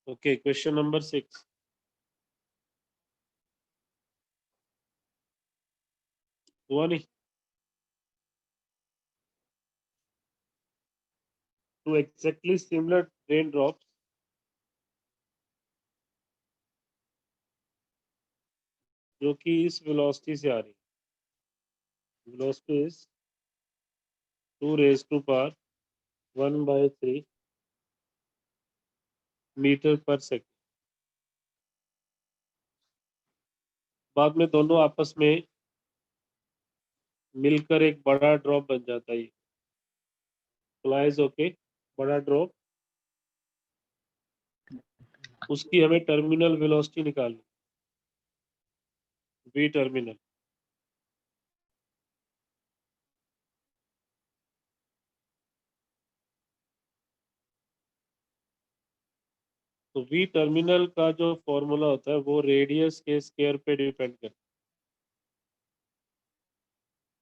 Okay, question number 6. हुआ नहीं? To exactly similar raindrops जो कि इस वेलोसिटी से आ रही है, velocity is 2 raised to power 1/3 metre per second. बाद में दोनों आपस में मिलकर एक बड़ा ड्रॉप बन जाता है। फ्लाइज ओके, बड़ा ड्रॉप, उसकी हमें टर्मिनल वेलोसिटी निकालनी, v टर्मिनल। तो v टर्मिनल का जो फॉर्मूला होता है वो रेडियस के स्क्वायर पे डिपेंड करता है।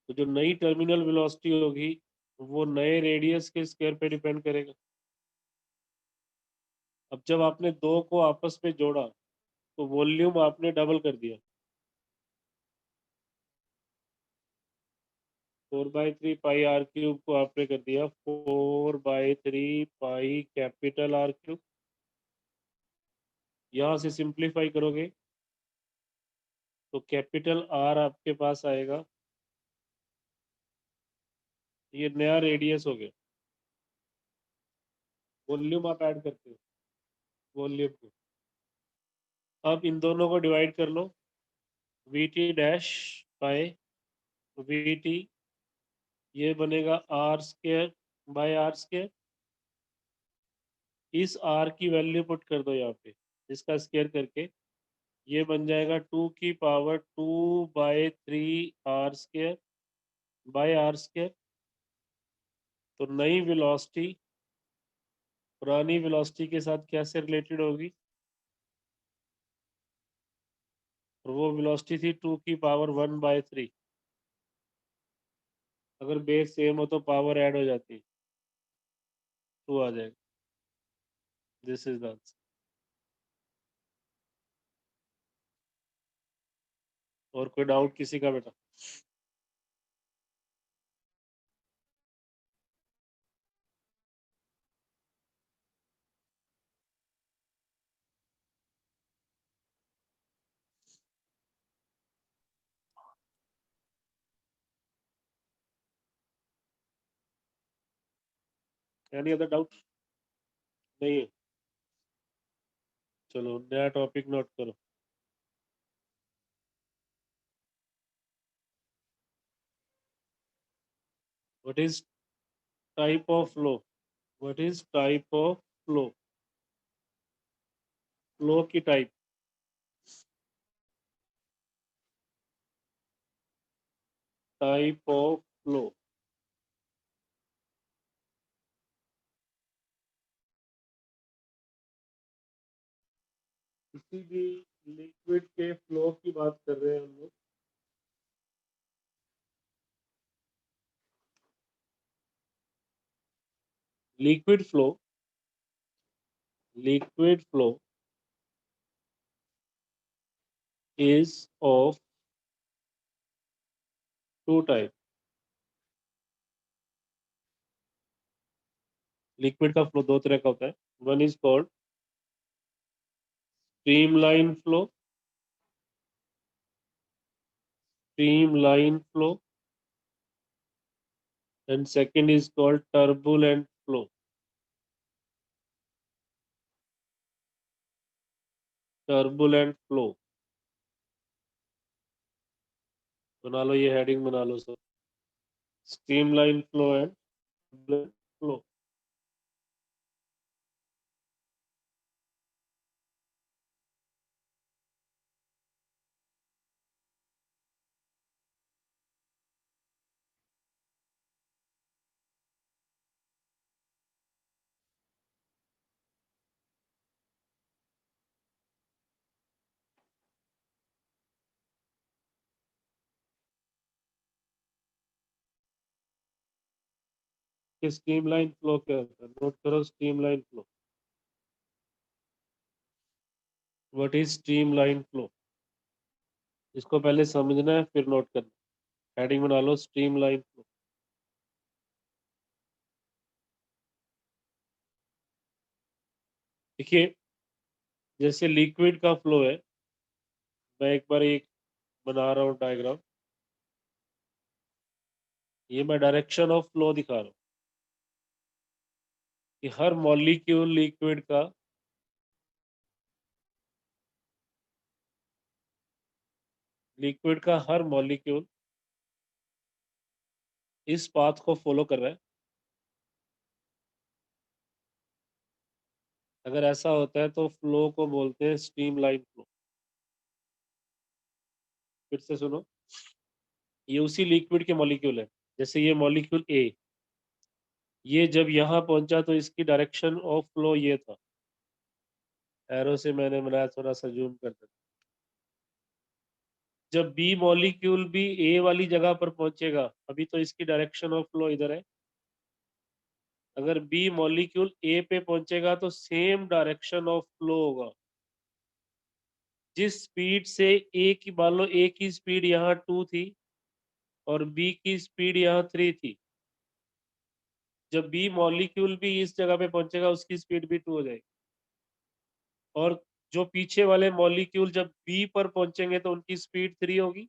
तो जो नई टर्मिनल वेलोसिटी होगी वो नए रेडियस के स्क्वायर पे डिपेंड करेगा। अब जब आपने दो को आपस में जोड़ा तो वॉल्यूम आपने डबल कर दिया। 4/3 पाई आर क्यूब को आपने कर दिया 4/3 पाई कैपिटल आर क्यूब। यहाँ से सिंप्लीफाई करोगे तो कैपिटल आर आपके पास आएगा, ये नया रेडियस हो गया। वॉल्यूम आप ऐड करते हो, वॉल्यूम को। अब इन दोनों को डिवाइड कर लो, v t dash by v t, ये बनेगा r square by are square. इस आर की वैल्यू पुट कर दो यहाँ पे, इसका स्क्वायर करके ये बन जाएगा 2 की power 2/3 R square by are square. तो नई वेलोसिटी पुरानी वेलोसिटी के साथ कैसे रिलेटेड होगी? और वो वेलोसिटी थी 2 की पावर 1/3। अगर बेस सेम हो तो पावर ऐड हो जाती है, 2 आ जाएगा। This is the answer. और कोई डाउट किसी का बेटा? Any other doubt? नहीं है? चलो नया टॉपिक नोट करो। What is type of flow? What is type of flow? Flow की टाइप। Type of flow. किसी भी लिक्विड के फ्लो की बात कर रहे हैं हम लोग। Liquid flow, liquid flow is of two types. Liquid का फ्लो दो तरह का होता है। One is called streamline flow, streamline flow, and second is called turbulent flow. Turbulent flow बना लो, ये हेडिंग बना लो sir. Streamline flow and turbulent flow. Streamline flow क्या होता है? नोट करो, streamline flow. What is streamline flow? इसको पहले समझना है फिर नोट करना। हेडिंग बना लो स्ट्रीमलाइन फ्लो। देखिए जैसे लिक्विड का फ्लो है, मैं एक बार एक बना रहा हूँ डायग्राम। ये मैं डायरेक्शन ऑफ फ्लो दिखा रहा हूँ कि हर मॉलिक्यूल लिक्विड का हर मॉलिक्यूल इस पाथ को फॉलो कर रहा है। अगर ऐसा होता है तो फ्लो को बोलते हैं स्ट्रीमलाइन फ्लो। फिर से सुनो, ये उसी लिक्विड के मॉलिक्यूल है। जैसे ये मॉलिक्यूल ए, ये जब यहाँ पहुंचा तो इसकी डायरेक्शन ऑफ फ्लो ये था। एरो से मैंने बनाया, थोड़ा सा जूम कर देता। जब बी मॉलिक्यूल भी ए वाली जगह पर पहुंचेगा, अभी तो इसकी डायरेक्शन ऑफ फ्लो इधर है। अगर बी मॉलिक्यूल ए पे पहुंचेगा तो सेम डायरेक्शन ऑफ फ्लो होगा। जिस स्पीड से ए की, मान लो ए की स्पीड यहाँ 2 थी और बी की स्पीड यहाँ 3 थी, जब बी मॉलिक्यूल भी इस जगह पे पहुंचेगा उसकी स्पीड भी 2 हो जाएगी। और जो पीछे वाले मॉलिक्यूल जब बी पर पहुंचेंगे तो उनकी स्पीड 3 होगी।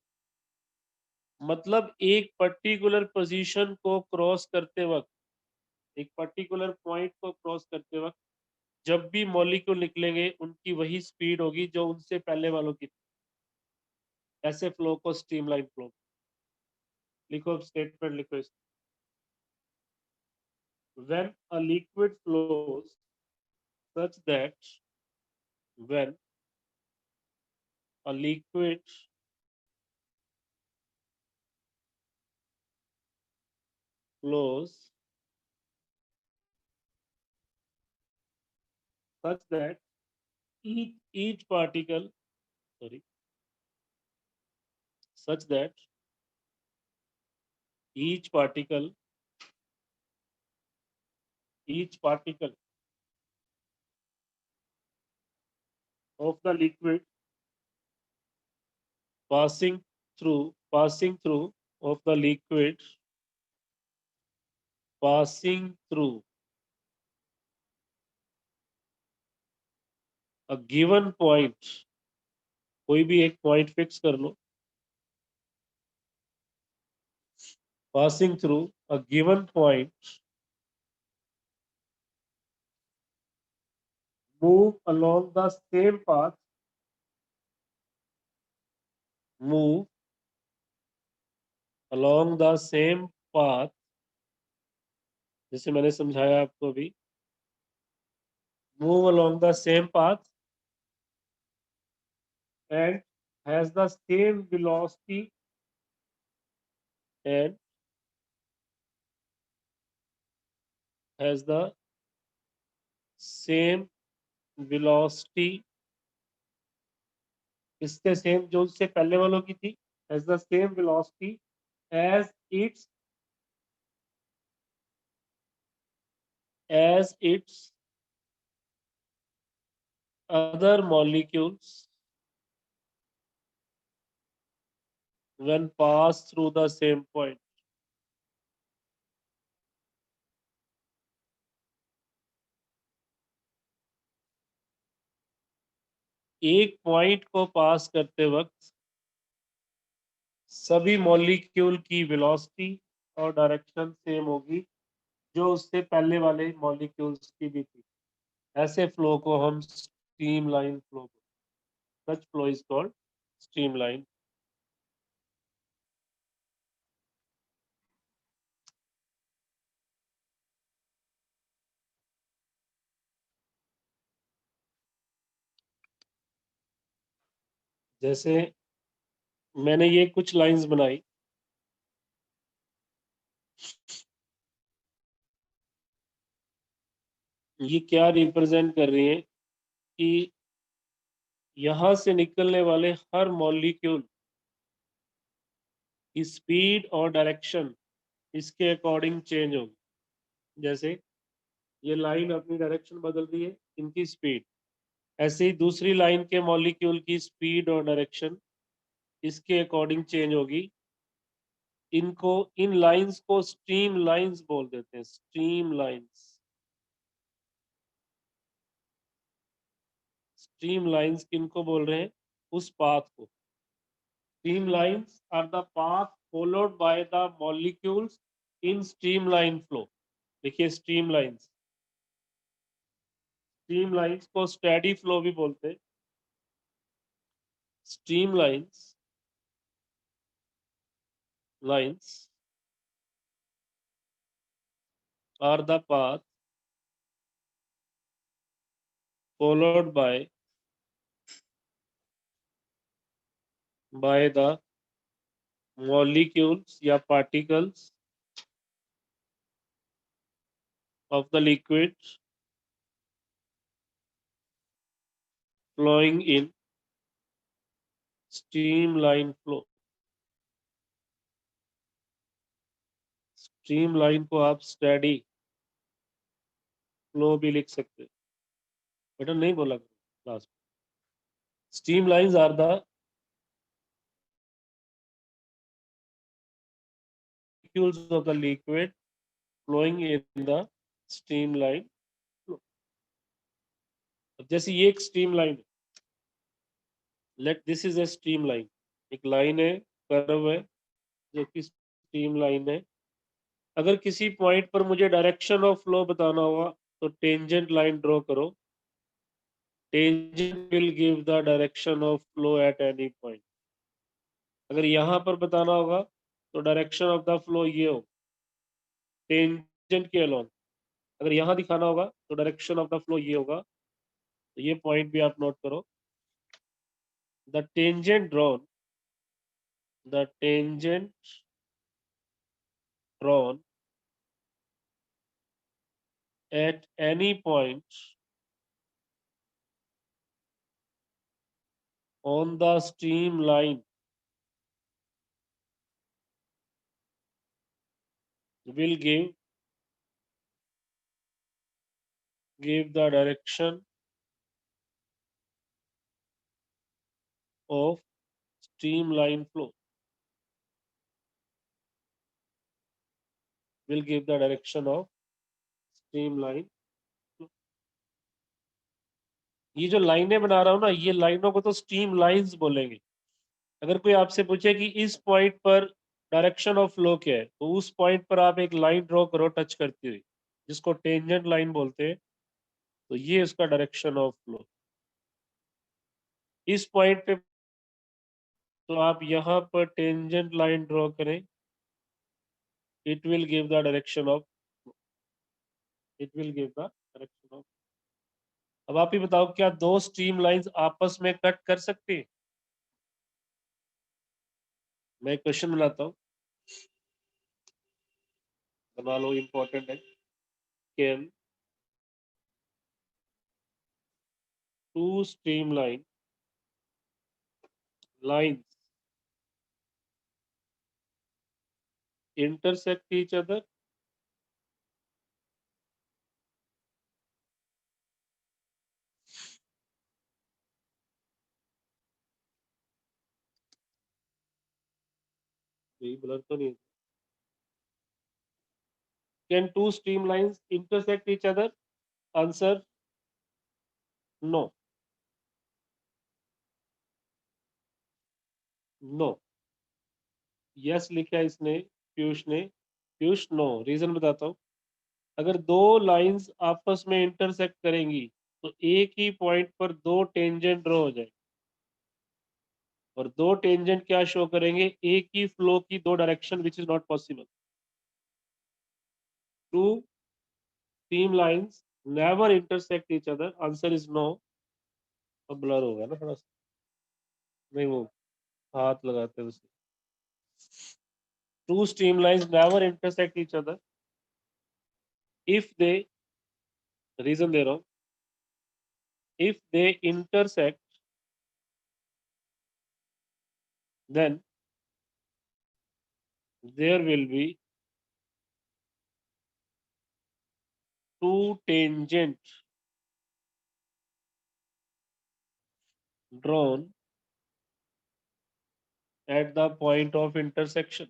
मतलब एक पर्टिकुलर पोजीशन को क्रॉस करते वक्त, एक पर्टिकुलर पॉइंट को क्रॉस करते वक्त जब भी मॉलिक्यूल निकलेंगे उनकी वही स्पीड होगी जो उनसे पहले वालों की। ऐसे फ्लो को स्ट्रीमलाइन फ्लो। लिखो, स्टेटमेंट लिखो इस। when a liquid flows such that when a liquid flows such that each particle, sorry, such that each particle of the liquid passing through of the liquid passing through a given point, कोई भी एक point fix कर लो, passing through a given point move along the same path, move along the same path, जैसे मैंने समझाया आपको अभी, move along the same path and has the same velocity and has the same velocity, इसके same जो उससे पहले वालों की थी, has the same velocity as its other molecules when pass through the same point. एक पॉइंट को पास करते वक्त सभी मॉलिक्यूल की वेलोसिटी और डायरेक्शन सेम होगी जो उससे पहले वाले मॉलिक्यूल्स की भी थी। ऐसे फ्लो को हम streamline flow, such flow is called streamline. जैसे मैंने ये कुछ लाइंस बनाई, ये क्या रिप्रेजेंट कर रही है कि यहां से निकलने वाले हर मॉलिक्यूल की स्पीड और डायरेक्शन इसके अकॉर्डिंग चेंज होगी। जैसे ये लाइन अपनी डायरेक्शन बदल रही है, इनकी स्पीड, ऐसे ही दूसरी लाइन के मॉलिक्यूल की स्पीड और डायरेक्शन इसके अकॉर्डिंग चेंज होगी। इनको, इन लाइंस को स्ट्रीम लाइंस बोल देते हैं, स्ट्रीम लाइंस। स्ट्रीम लाइंस किनको बोल रहे हैं? उस पाथ को। Stream lines are the path followed by the molecules in streamline flow. देखिए स्ट्रीम लाइंस, स्ट्रीम लाइंस को स्टेडी फ्लो भी बोलते हैं। Stream lines are the path followed by the molecules या particles of the liquid flowing in streamline flow। Streamline को आप steady flow भी लिख सकते हैं, बेटा नहीं बोला class. Streamlines are the molecules of the liquid flowing in the streamline flow। जैसे ये एक स्ट्रीमलाइन है, let this is a streamline, एक लाइन है, कर्व है, जो कि स्ट्रीमलाइन है। अगर किसी पॉइंट पर मुझे डायरेक्शन ऑफ फ्लो बताना होगा तो टेंजेंट लाइन ड्रॉ करो। Tangent will give the direction of flow at any point. अगर यहाँ पर बताना होगा तो डायरेक्शन ऑफ द फ्लो ये हो, टेंजेंट के अलोंग। अगर यहाँ दिखाना होगा तो डायरेक्शन ऑफ द फ्लो ये होगा। तो ये पॉइंट भी आप नोट करो। The tangent drawn, the tangent drawn at any point on the streamline will give the direction of streamline flow, will give the direction of streamline flow। ये जो लाइनें बना रहा हूं ना, ये लाइनों को तो स्ट्रीम लाइंस बोलेंगे। अगर कोई आपसे पूछे कि इस पॉइंट पर डायरेक्शन ऑफ फ्लो क्या है, तो उस पॉइंट पर आप एक लाइन ड्रॉ करो टच करती हुई, जिसको टेंजेंट लाइन बोलते हैं। तो ये उसका डायरेक्शन ऑफ फ्लो। इस पॉइंट पे तो आप यहाँ पर टेंजेंट लाइन ड्रॉ करें, it will give the direction of, it will give the direction of। अब आप ही बताओ, क्या दो स्ट्रीम लाइंस आपस में कट कर सकती है? मैं क्वेश्चन बनाता हूँ, बना लो, इंपॉर्टेंट है। Can two stream lines intersect each other? यही ब्लर तो नहीं। Can two streamlines intersect each other? Answer no, no। Yes लिखा इसने, पीयूष ने। पीयूष नो, रीजन बताता हूँ। अगर दो लाइंस आपस में इंटरसेक्ट करेंगी तो एक ही पॉइंट पर दो टेंजेंट ड्रॉ हो जाए, और दो टेंजेंट क्या शो करेंगे? एक ही फ्लो की दो direction, which is not possible. Two stream lines never intersect each other. Answer is no. अब ब्लर होगा ना थोड़ा सा, नहीं वो हाथ लगाते हैं उसे। Two stream lines never intersect each other if they, reason दे रहा हूं, if they intersect then there will be two tangent drawn at the point of intersection.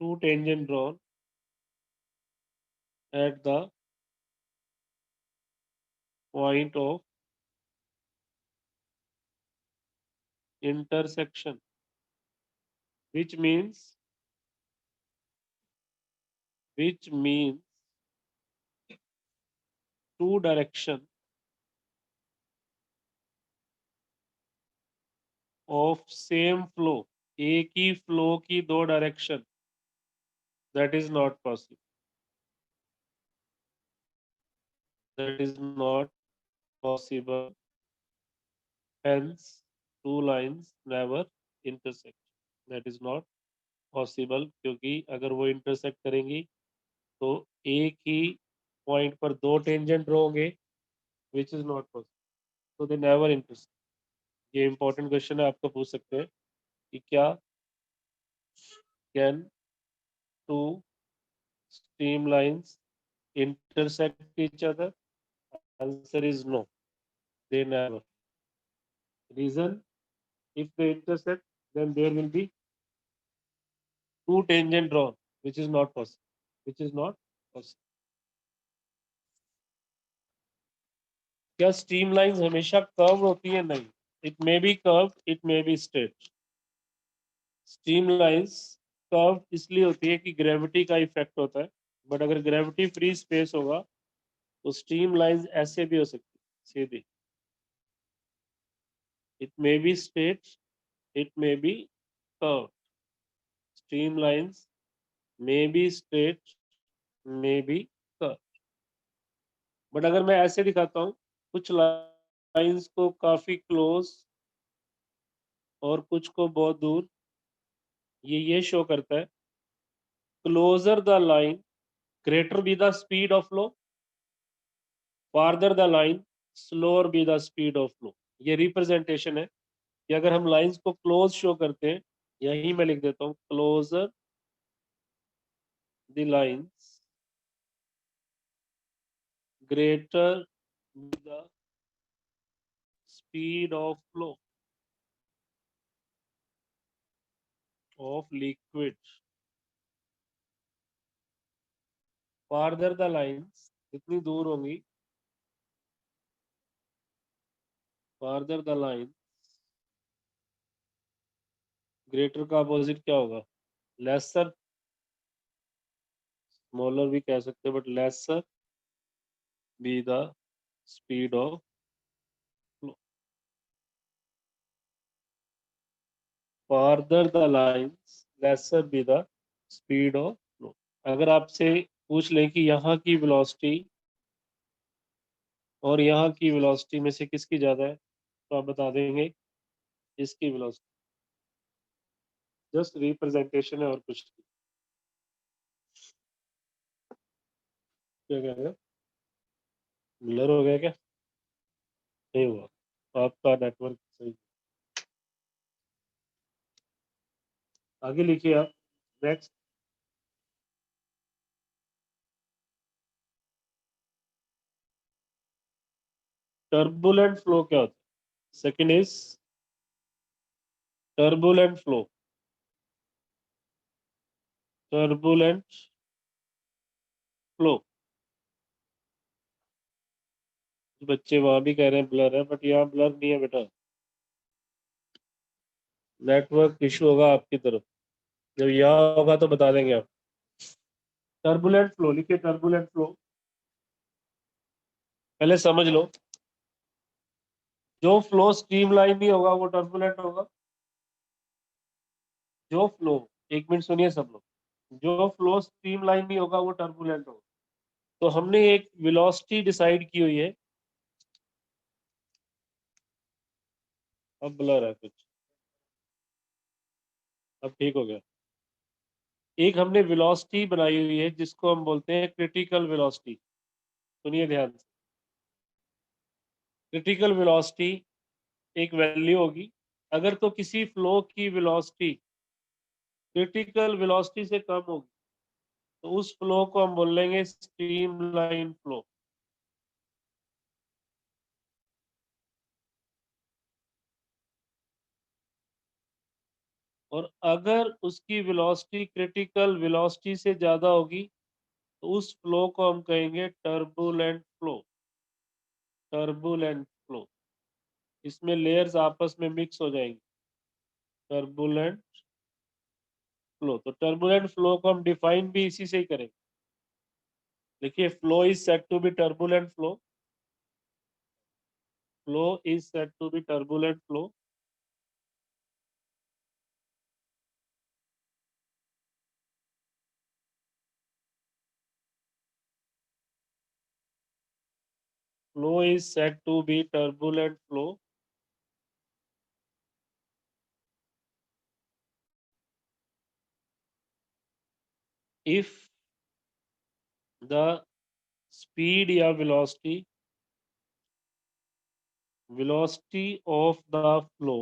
Two tangent drawn at the point of intersection, which means two direction of same flow. एक ही flow की दो direction, that is not possible. That is not possible. Hence, two lines never intersect. That is not possible, क्योंकि अगर वो intersect करेंगी तो एक ही point पर दो टेंजेंट ड्रॉ होंगे, which is not possible. So they never intersect. ये important question है, आपको पूछ सकते हैं कि क्या can two streamlines intersect each other? Answer is no. They never. Reason: if they intersect, then there will be two tangent drawn, which is not possible. Which is not possible. क्या streamlines हमेशा curved होती है? नहीं. It may be curved, it may be straight. Streamlines curved इसलिए होती है कि gravity का effect होता है. But अगर gravity free space होगा तो streamlines ऐसे भी हो सकती है, सीधी. It may be straight, it may be curved. Streamlines may be straight, may be curved. But अगर मैं ऐसे दिखाता हूँ, कुछ लाइंस को काफी क्लोज और कुछ को बहुत दूर, ये शो करता है closer the line greater be the speed of flow, farther the line slower be the speed of flow. ये रिप्रेजेंटेशन है कि अगर हम लाइंस को क्लोज शो करते हैं, यही मैं लिख देता हूँ, closer the lines greater the speed of flow of liquid, farther the lines, जितनी दूर होंगी, farther the line, greater का अपोजिट क्या होगा? lesser, smaller भी कह सकते हैं, but lesser be the speed of flow. Farther the lines, lesser be the speed of flow. अगर आपसे पूछ लें कि यहाँ की वेलोसिटी और यहाँ की वेलोसिटी में से किसकी ज्यादा है, तो आप बता देंगे इसकी वेलोसिटी. जस्ट रिप्रेजेंटेशन है और कुछ नहीं. क्या कह रहे हो? ब्लर हो गया क्या? नहीं हुआ, आपका नेटवर्क सही. आगे लिखिए आप. नेक्स्ट, टर्बुलेंट फ्लो क्या होता है? Second is turbulent flow. Turbulent flow, बच्चे वहां भी कह रहे हैं ब्लर है, बट यहाँ ब्लर नहीं है बेटा. नेटवर्क इशू होगा आपकी तरफ. जब यहाँ होगा तो बता देंगे आप. टर्बुलेंट फ्लो लिखिए. टर्बुलेंट फ्लो पहले समझ लो, जो फ्लो स्ट्रीमलाइन नहीं होगा वो टर्बुलेंट होगा. जो फ्लो, एक मिनट सुनिए सब लोग, जो फ्लो स्ट्रीमलाइन नहीं होगा वो टर्बुलेंट होगा. तो हमने एक वेलोसिटी डिसाइड की हुई है. अब ब्लर है कुछ, अब ठीक हो गया. एक हमने वेलोसिटी बनाई हुई है जिसको हम बोलते हैं क्रिटिकल वेलोसिटी. सुनिए ध्यान से. क्रिटिकल वेलोसिटी एक वैल्यू होगी. अगर तो किसी फ्लो की वेलोसिटी क्रिटिकल वेलोसिटी से कम होगी तो उस फ्लो को हम बोल लेंगे स्ट्रीमलाइन फ्लो. और अगर उसकी वेलोसिटी क्रिटिकल वेलोसिटी से ज़्यादा होगी तो उस फ्लो को हम कहेंगे टर्बुलेंट फ्लो। टर्बुलेंट फ्लो, इसमें लेयर्स आपस में मिक्स हो जाएंगी। टर्बुलेंट फ्लो, तो टर्बुलेंट फ्लो को हम डिफाइन भी इसी से ही करेंगे। देखिए, flow is said to be turbulent flow. Flow is said to be turbulent flow flow is said to be turbulent flow if the speed या velocity of the flow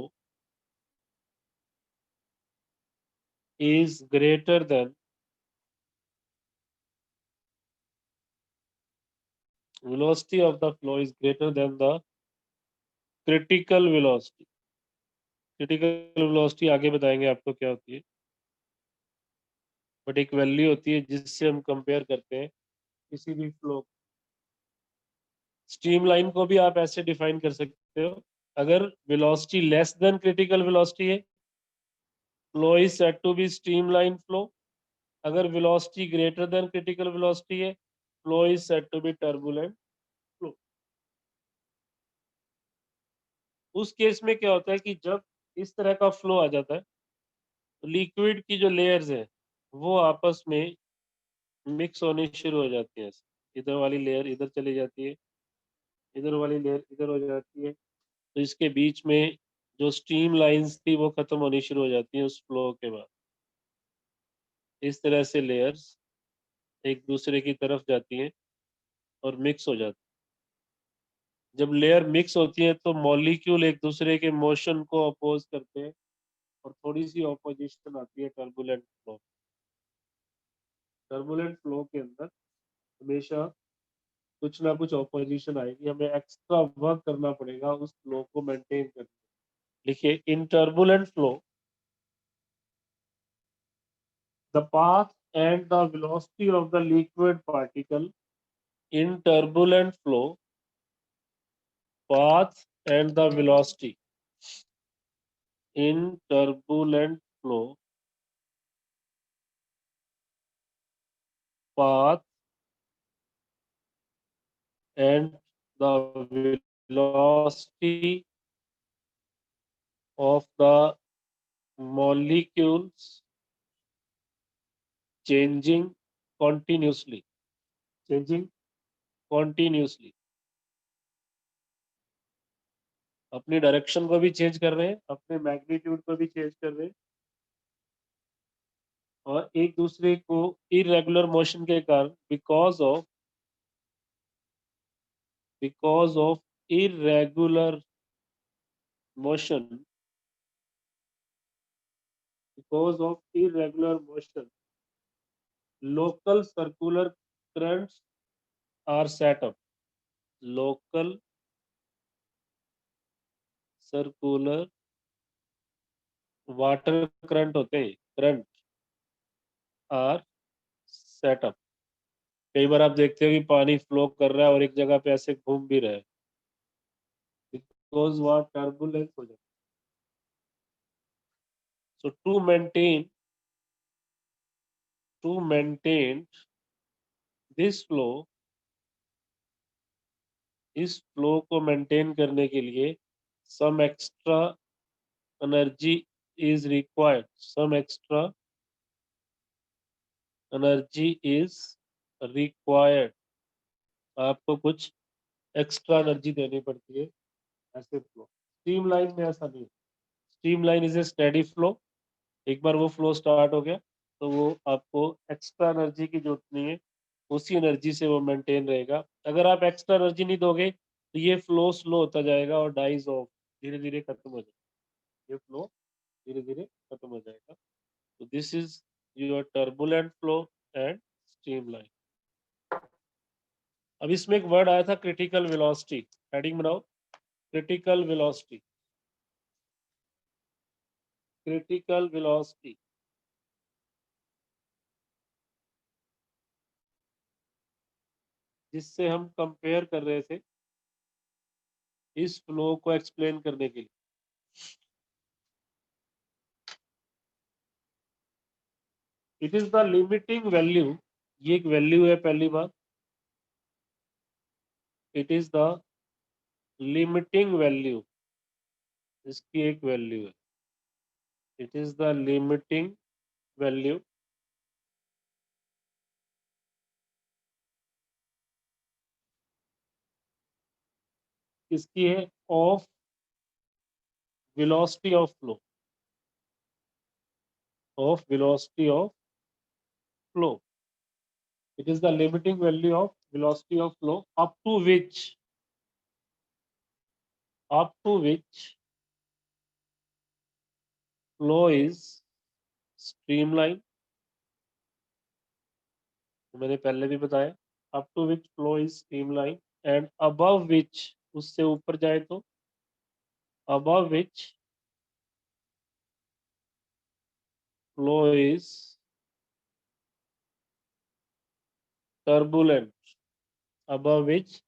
is greater than velocity of the flow is greater than the critical velocity। critical velocity आगे बताएंगे आपको क्या होती है, but एक value होती है जिससे हम कंपेयर करते हैं किसी भी फ्लो। स्ट्रीमलाइन को भी आप ऐसे डिफाइन कर सकते हो, अगर velocity less than critical velocity है, flow is said to be streamline flow. अगर velocity greater than critical velocity है, flow is said to be turbulent flow. उस केस में क्या होता है कि जब इस तरह का फ्लो आ जाता है तो लिक्विड की जो लेयर्स है वो आपस में मिक्स होनी शुरू हो जाती है। इधर वाली लेयर इधर चली जाती है, इधर वाली लेयर इधर हो जाती है, तो इसके बीच में जो स्ट्रीम लाइंस थी वो खत्म होनी शुरू हो जाती है उस फ्लो के बाद। इस तरह से लेयर्स एक दूसरे की तरफ जाती हैं और मिक्स हो जाती है। जब लेयर मिक्स होती है तो मॉलिक्यूल एक दूसरे के मोशन को अपोज करते हैं और थोड़ी सी ऑपोजिशन आती है टर्बुलेंट फ्लो। टर्बुलेंट फ्लो के अंदर हमेशा कुछ ना कुछ ऑपोजिशन आएगी, हमें एक्स्ट्रा वर्क करना पड़ेगा उस फ्लो को मेंटेन करने। लिखिए, in turbulent flow the path and the velocity of the liquid particle. In turbulent flow path and the velocity in turbulent flow, path and the velocity of the molecules changing continuously, changing continuously। अपनी direction को भी change कर रहे हैं, अपने magnitude को भी change कर रहे हैं, और एक दूसरे को इरेगुलर मोशन के कारण because of irregular motion because of irregular motion local circular currents are set up। local circular water current होते हैं, करंट आर सेटअप। कई बार आप देखते हो कि पानी फ्लो कर रहा है और एक जगह पे ऐसे घूम भी रहा है, बिकॉज वहाँ टर्बुलेंस हो जाता है। सो टू मेंटेन दिस फ्लो, इस फ्लो को मेंटेन करने के लिए some extra energy is required, some extra energy is required। आपको कुछ एक्स्ट्रा एनर्जी देनी पड़ती है ऐसे फ्लो। स्ट्रीमलाइन में ऐसा नहीं। Streamline is a steady flow, एक बार वो फ्लो स्टार्ट हो गया तो वो आपको एक्स्ट्रा एनर्जी की जरूरत नहीं है, उसी एनर्जी से वो मेंटेन रहेगा। अगर आप एक्स्ट्रा एनर्जी नहीं दोगे तो ये फ्लो स्लो होता जाएगा और डाइज ऑफ, धीरे धीरे खत्म हो जाएगा, ये फ्लो धीरे धीरे खत्म हो जाएगा। तो this is your turbulent flow and streamline. अब इसमें एक वर्ड आया था क्रिटिकल वेलोसिटी, हेडिंग बनाओ, क्रिटिकल वेलोसिटी। क्रिटिकल वेलोसिटी जिससे हम कंपेयर कर रहे थे इस फ्लो को एक्सप्लेन करने के लिए। It is the limiting value, ये एक वैल्यू है पहली बात। It is the limiting value, इसकी एक वैल्यू है। It is the limiting value किसकी है? Of velocity of flow, of velocity of flow. It is the limiting value of velocity of flow up to which flow is streamlined। तो मैंने पहले भी बताया, up to which flow is streamlined and above which, उससे ऊपर जाए तो above which flow is turbulent, above which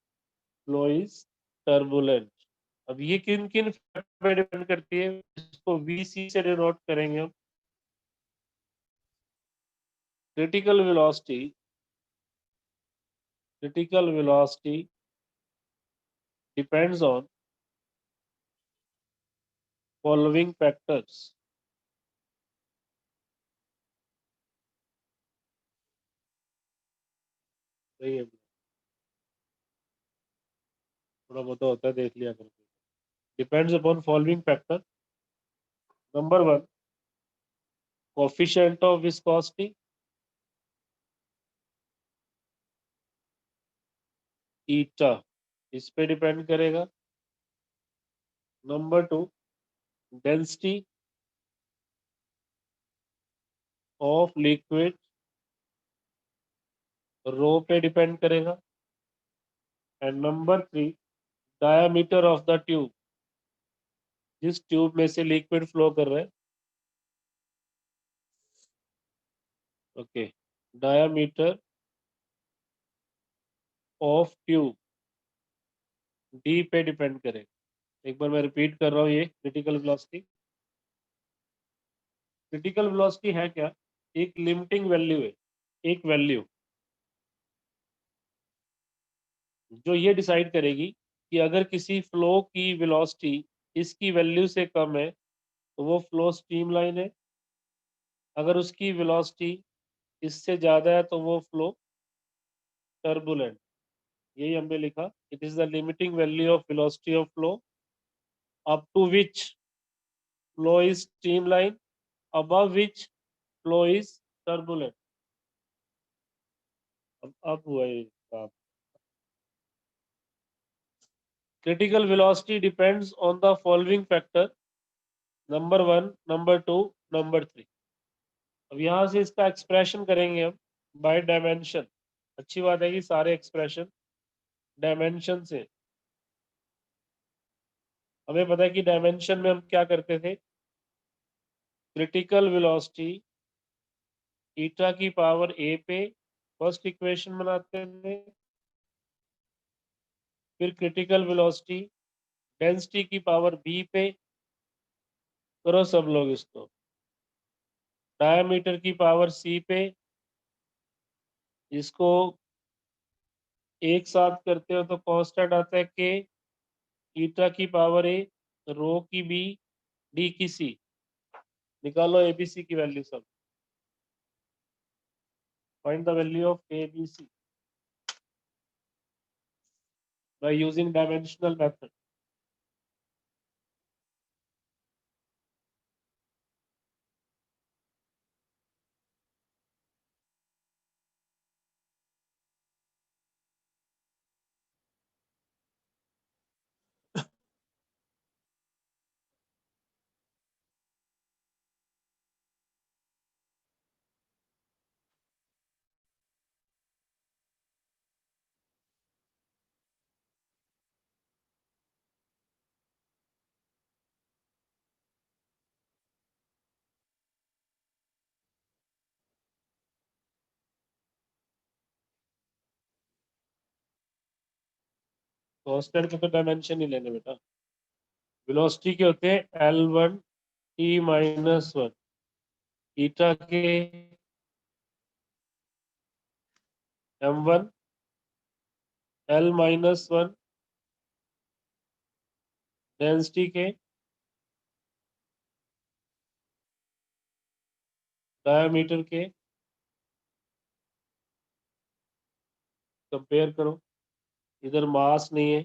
flow is turbulent। अब ये किन किन फैक्टर पे डिपेंड करती है, इसको VC से डिनोट करेंगे हम। Critical velocity depends on following factors। सही है, थोड़ा बहुत होता है, देख लिया करके। Depends upon following factor. Number 1, coefficient of viscosity, eta, इस पे डिपेंड करेगा। Number 2, density of liquid, rho पे डिपेंड करेगा। And number 3, diameter of the tube, जिस ट्यूब में से लिक्विड फ्लो कर रहा है। Okay, diameter of tube D पे डिपेंड करेगा। एक बार मैं रिपीट कर रहा हूँ, ये क्रिटिकल वेलोसिटी। क्रिटिकल वेलोसिटी है क्या? एक लिमिटिंग वैल्यू है, एक वैल्यू जो ये डिसाइड करेगी कि अगर किसी फ्लो की वेलोसिटी इसकी वैल्यू से कम है तो वो फ्लो स्ट्रीमलाइन है, अगर उसकी वेलोसिटी इससे ज़्यादा है तो वो फ्लो टर्बुलेंट। यही हमने लिखा, it is the limiting value of velocity of flow up to which flow is streamline, above which flow is turbulent। अब हुआ ये काम। Critical velocity depends on the following factor, number 1, number 2, number 3। अब यहाँ से इसका एक्सप्रेशन करेंगे हम बाय डायमेंशन। अच्छी बात है कि सारे एक्सप्रेशन डायमेंशन से। हमें पता है कि डायमेंशन में हम क्या करते थे, क्रिटिकल वेलोसिटी ईटा की पावर ए पे फर्स्ट इक्वेशन बनाते थे, फिर क्रिटिकल वेलोसिटी डेंसिटी की पावर बी पे, करो सब लोग इसको, डायमीटर की पावर सी पे, इसको एक साथ करते हो तो कांस्टेंट आता है के, ईटा की पावर ए, रो की बी, डी की सी। निकालो एबीसी की वैल्यू सब। Find the value of ABC by using dimensional method. Constant के तो डायमेंशन ही लेने बेटा। वेलोसिटी के होते हैं L1 T-1, ईटा के M1 L-1, डेंसिटी के डायमीटर के, कंपेयर करो, इधर मास नहीं है,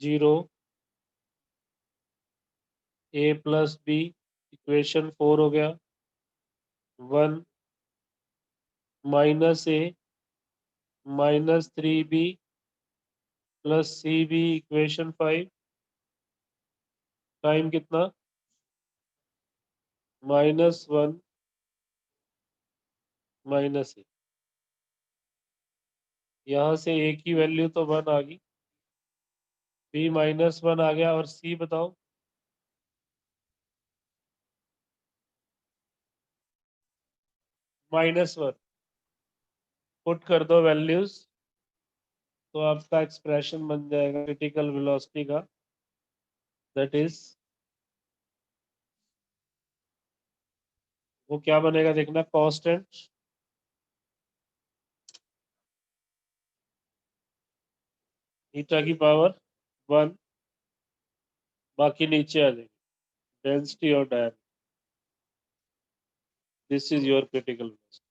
0, A+B, इक्वेशन 4 हो गया, 1 -A -3B + CB, equation 5, time कितना, -1 -A, यहाँ से A की वैल्यू तो 1 आ गई, B -1 आ गया, और C बताओ, -1। पुट कर दो वैल्यूज, तो आपका एक्सप्रेशन बन जाएगा क्रिटिकल वेलोसिटी का, दैट इज, वो क्या बनेगा देखना, कांस्टेंट ईटा की पावर 1, बाकी नीचे आ जाएगी, डेंसिटी और diameter, this is your critical velocity.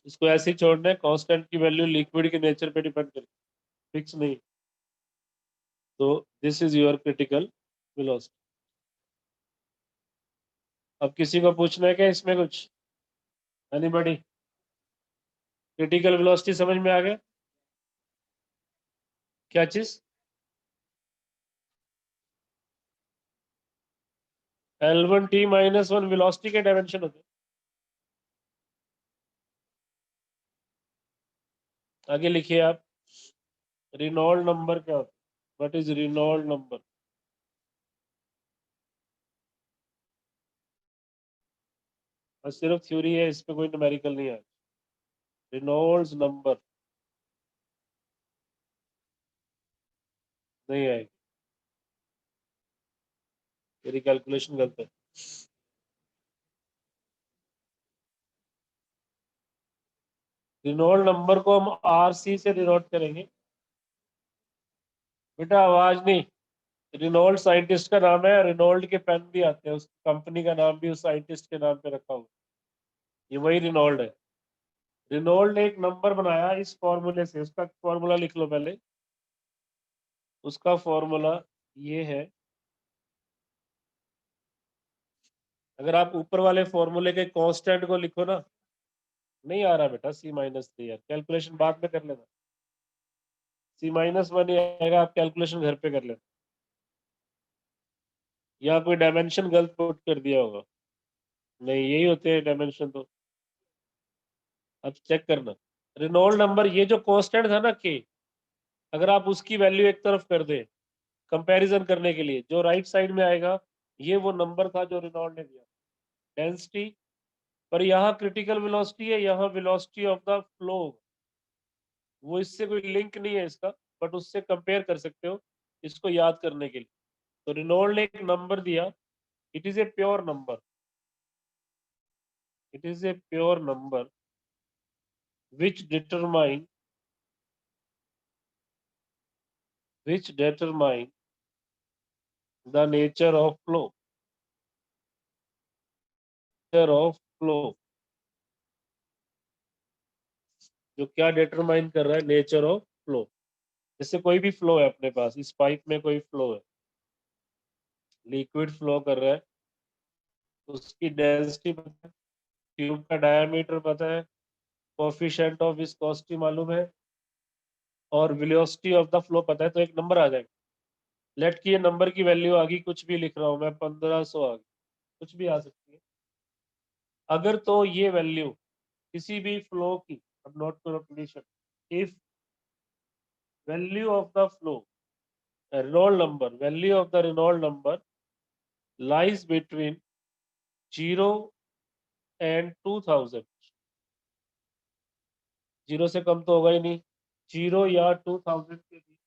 इसको ऐसे ही छोड़ना है, कांस्टेंट की वैल्यू लिक्विड के नेचर पे डिपेंड करती है, फिक्स नहीं। तो this is your critical velocity. अब किसी को पूछना है क्या इसमें कुछ, एनीबॉडी? क्रिटिकल वेलोसिटी समझ में आ गया? क्या चीज? L1 T-1 वेलोसिटी के डायमेंशन होते हैं। आगे लिखिए आप, रेनॉल्ड नंबर क्या होता है? What is Reynold number? और सिर्फ थ्योरी है, इस पे कोई न्यूमेरिकल नहीं है। रेनॉल्ड्स नंबर नहीं आएगी, तेरी कैलकुलेशन गलत है। रेनॉल्ड नंबर को हम RC से डिनोट करेंगे। बेटा आवाज नहीं, रेनॉल्ड साइंटिस्ट का नाम है, रेनॉल्ड के पेन भी आते हैं, उस कंपनी का नाम भी उस साइंटिस्ट के नाम पे रखा हुआ, ये वही रेनॉल्ड है। रेनॉल्ड ने एक नंबर बनाया इस फॉर्मूले से, उसका फॉर्मूला लिख लो पहले। उसका फॉर्मूला ये है, अगर आप ऊपर वाले फॉर्मूले के कांस्टेंट को लिखो ना, नहीं आ रहा बेटा C-3, यार कैलकुलेशन बाद में कर लेना, C-1 ही आएगा, आप कैलकुलेशन घर पे कर लेना, या कोई डायमेंशन गलत पुट कर दिया होगा। नहीं, यही होते हैं डायमेंशन तो, अब चेक करना। रेनॉल्ड नंबर, ये जो कांस्टेंट था ना के, अगर आप उसकी वैल्यू एक तरफ कर दे कंपैरिजन करने के लिए, जो राइट साइड में आएगा ये वो नंबर था जो रेनॉल्ड ने दिया, डेंसिटी। पर यहाँ क्रिटिकल वेलोसिटी है, यहाँ वेलोसिटी ऑफ द फ्लो, वो इससे कोई लिंक नहीं है इसका, बट उससे कंपेयर कर सकते हो इसको याद करने के लिए। तो रेनॉल्ड ने एक नंबर दिया, it is a pure number, it is a pure number which determine the nature of flow, जो क्या डिटरमाइन कर रहा है, नेचर ऑफ फ्लो। जैसे कोई भी फ्लो है अपने पास, इस पाइप में कोई फ्लो है, लिक्विड फ्लो कर रहा है, तो उसकी डेंसिटी पता है, ट्यूब का डायमीटर पता है, कोफिशिएंट ऑफ विस्कोसिटी मालूम है, और वेलोसिटी ऑफ द फ्लो पता है, तो एक नंबर आ जाएगा। लेट की ये नंबर की वैल्यू आ गई, कुछ भी लिख रहा हूं मैं, 1500 आ गई, कुछ भी आ सकती है। अगर तो ये वैल्यू किसी भी फ्लो की, अब नोट करो condition, if value of the flow, Reynolds number, value of the Reynolds number lies between 0 and 2000. 0 से कम तो होगा ही नहीं, 0 या 2000 के बीच.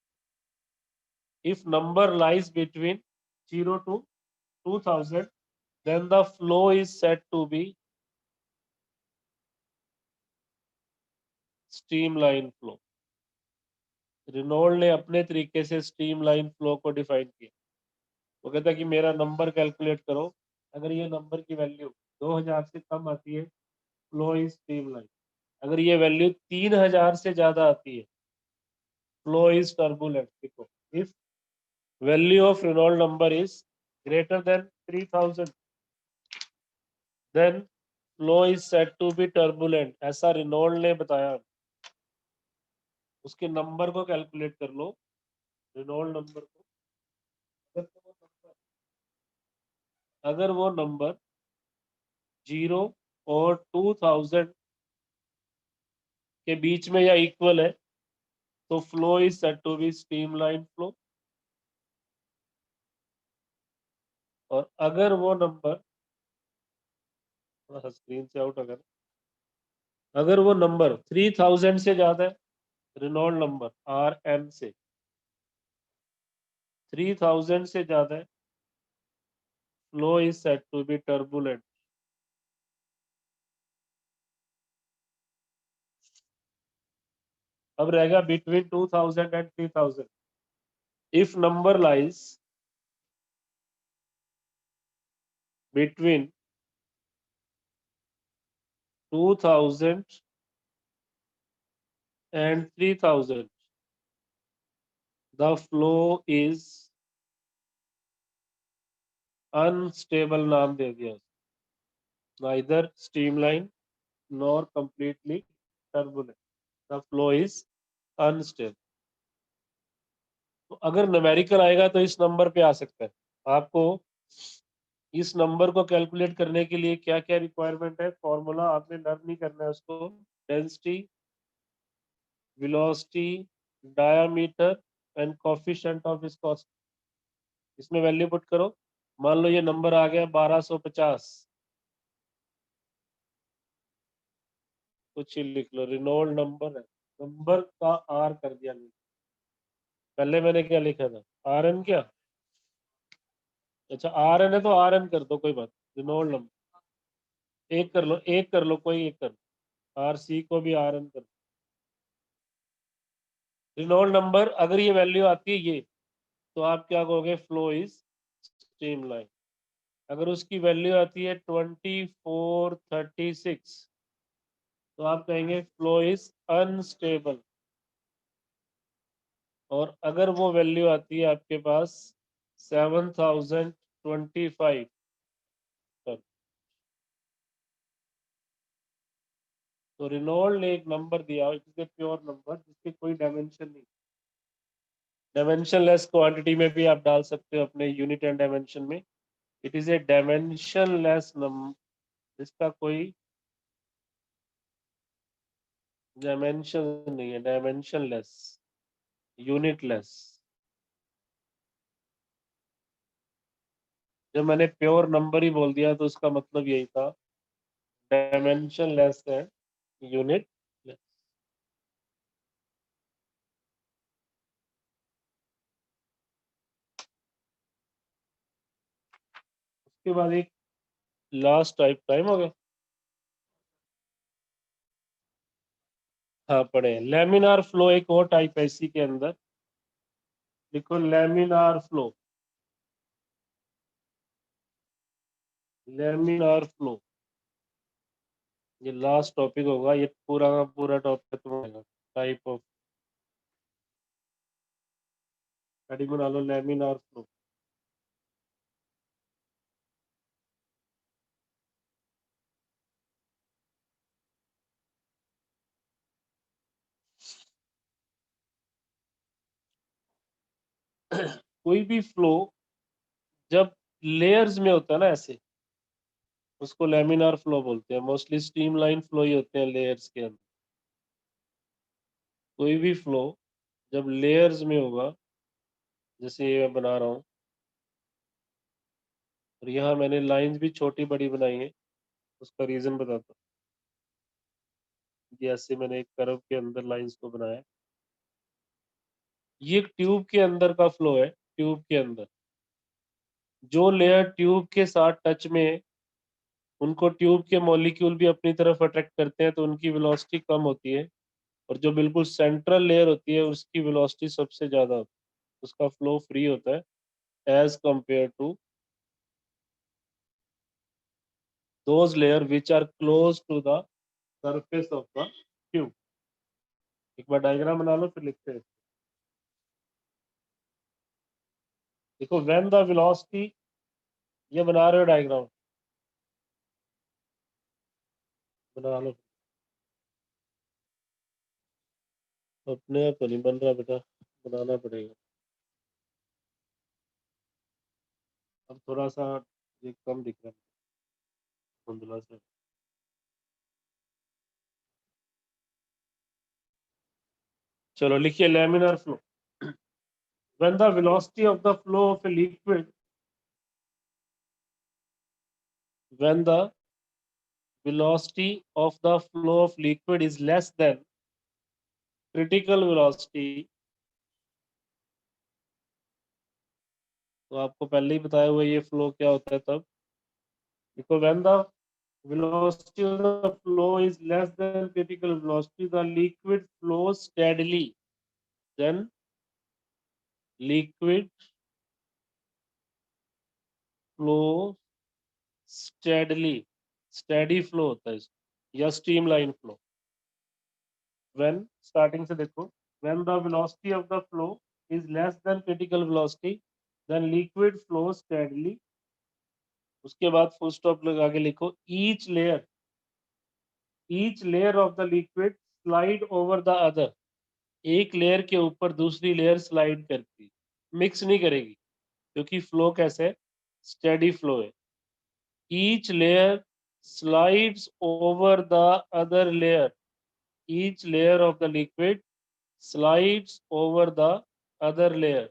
If number lies between 0 to 2000, then the flow is said to be streamline flow. Reynold ने अपने तरीके से स्ट्रीमलाइन फ्लो को डिफाइन किया. वो कहता है कि मेरा नंबर कैलकुलेट करो, अगर ये नंबर की वैल्यू 2000 से कम आती है, फ्लो इज स्ट्रीमलाइन. अगर ये वैल्यू 3000 से ज्यादा आती है, फ्लो इज टर्बुलेंट. देखो, if value of Reynold number is greater than 3000, then flow is said to be turbulent. ऐसा रेनॉल्ड ने बताया. उसके नंबर को कैलकुलेट कर लो, रेनॉल्ड नंबर को. अगर वो नंबर 0 और 2000 के बीच में या इक्वल है, तो flow is said to be streamline flow. और अगर वो नंबर, थोड़ा सा स्क्रीन से आउट, अगर वो नंबर 3000 से ज्यादा है, रेनॉल्ड नंबर आर एम से 3000 से ज्यादा है, flow is said to be turbulent. अब रहेगा between 2000 and 3000. If number lies between 2000 and 3000, the flow is unstable. नाम दे दिया, neither streamline nor completely turbulent. The flow is unstable. तो अगर न्यूमेरिकल आएगा तो इस नंबर पे आ सकता है. आपको इस नंबर को कैलकुलेट करने के लिए क्या क्या रिक्वायरमेंट है, फॉर्मूला आपने लर्न नहीं करना है उसको. Density, velocity, diameter and coefficient of viscosity. इसमें वैल्यू पुट करो. मान लो ये नंबर आ गया 1250, कुछ ही लिख लो. रेनॉल्ड नंबर है, नंबर का आर कर दिया. नहीं, पहले मैंने क्या लिखा था, आर एन क्या. अच्छा, आर एन है तो आर एन कर दो, कोई बात. रेनॉल्ड नंबर एक कर लो, एक कर लो, कोई एक कर लो. आर सी को भी आर एन कर लो. रेनॉल्ड नंबर अगर ये वैल्यू आती है ये, तो आप क्या कहोगे, फ्लो इज स्ट्रीमलाइन. अगर उसकी वैल्यू आती है 2436, तो आप कहेंगे फ्लो इज अनस्टेबल. और अगर वो वैल्यू आती है आपके पास 7025, तो रेनॉल्ड ने एक नंबर दिया, it is a pure number जिसकी कोई डायमेंशन नहीं. डायमेंशन लेस क्वांटिटी में भी आप डाल सकते हो अपने यूनिट एंड डायमेंशन में. It is a dimension less number जिसका कोई डायमेंशन नहीं है. Dimension less, unit less. जब मैंने प्योर नंबर ही बोल दिया तो उसका मतलब यही था, डायमेंशन लेस है, यूनिट लेस. उसके बाद एक लास्ट टाइप, टाइम हो गया. हाँ पढ़े. लेमिनार फ्लो एक और टाइप है इसी के अंदर. देखो, लेमिनार फ्लो, लेमिनार फ्लो, ये लास्ट टॉपिक होगा. ये पूरा का पूरा टॉपिक तुम्हारा टाइप ऑफ. हेडिंग बना लो, लेमिनार फ्लो. कोई भी फ्लो जब लेयर्स में होता है ना ऐसे, उसको लेमिनार फ्लो बोलते हैं. मोस्टली स्ट्रीमलाइन फ्लो ही होते हैं लेयर्स के अंदर. कोई भी फ्लो जब लेयर्स में होगा, जैसे ये मैं बना रहा हूँ और यहाँ मैंने लाइंस भी छोटी बड़ी बनाई है, उसका रीजन बताता हूँ। ये ऐसे मैंने एक कर्व के अंदर लाइंस को बनाया। ये एक ट्यूब के अंदर का फ्लो है। ट्यूब के अंदर जो लेयर ट्यूब के साथ टच में है, उनको ट्यूब के मॉलिक्यूल भी अपनी तरफ अट्रैक्ट करते हैं, तो उनकी वेलोसिटी कम होती है। और जो बिल्कुल सेंट्रल लेयर होती है, उसकी वेलोसिटी सबसे ज्यादा होती है, उसका फ्लो फ्री होता है as compare to those layer which are close to the surface of the tube. एक बार डायग्राम बना लो, फिर लिखते हैं। देखो, व्हेन द वेलोसिटी, ये बना रहे हो डायग्राम, बना लो। अपने आप तो नहीं बन रहा बेटा, बनाना पड़ेगा। अब थोड़ा सा ये कम दिख रहा है, धुंधला से। चलो लिखिए, laminar flow. When the velocity of the flow of a liquid, when the velocity of the flow of liquid is less than critical velocity, तो आपको पहले ही बताया हुआ ये फ्लो क्या होता है तब। देखो, when the velocity of the flow is less than critical velocity, the liquid flows steadily. Then liquid flow steadily, steady flow होता है इसको, या streamline flow। When, starting से देखो, when the velocity of the flow is less than critical velocity, then liquid flows steadily। उसके बाद full stop लगा के लिखो, each layer of the liquid slide over the other। एक लेयर के ऊपर दूसरी लेयर स्लाइड करती, मिक्स नहीं करेगी, क्योंकि फ्लो कैसे है, स्टेडी फ्लो है। each layer slides over the other layer। each layer of the liquid slides over the other layer।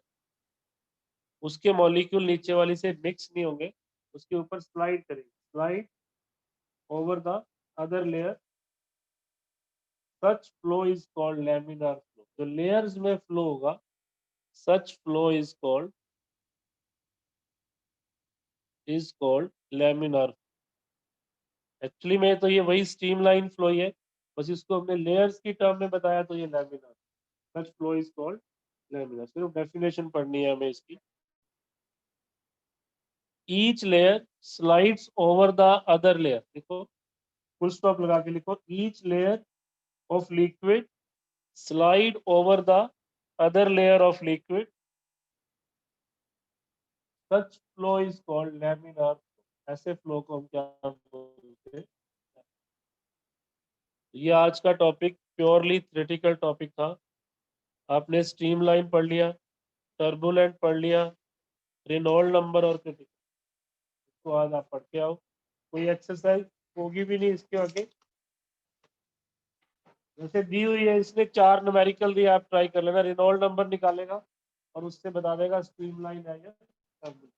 उसके मॉलिक्यूल नीचे वाली से मिक्स नहीं होंगे, उसके ऊपर स्लाइड करेंगे, slide over the other layer. Such flow is called laminar flow. जो लेयर्स में फ्लो होगा, such flow is called laminar. Actually में तो ये वही स्ट्रीमलाइन फ्लो ही है, बस इसको हमने लेयर्स की टर्म में बताया, तो ये laminar. Such flow is called laminar. सिर्फ डेफिनेशन पढ़नी है हमें इसकी। Each layer slides over the other layer. देखो, फुल स्टॉप लगा के लिखो, each layer of liquid slide over the other layer of liquid. Such flow is called laminar. ऐसे फ्लो को हम क्या बोलते हैं। ये आज का टॉपिक प्योरली थ्योरेटिकल टॉपिक था। आपने स्ट्रीमलाइन पढ़ लिया, टर्बुलेंट पढ़ लिया, रेनॉल्ड नंबर और क्रिटिकल, तो आज आप पढ़ के आओ। कोई एक्सरसाइज होगी भी नहीं इसके आगे, जैसे दी हुई है, इसने 4 न्यूमेरिकल दिया, आप ट्राई कर लेना। रेनॉल्ड नंबर निकालेगा और उससे बता देगा स्ट्रीमलाइन है या टर्बुलेंट।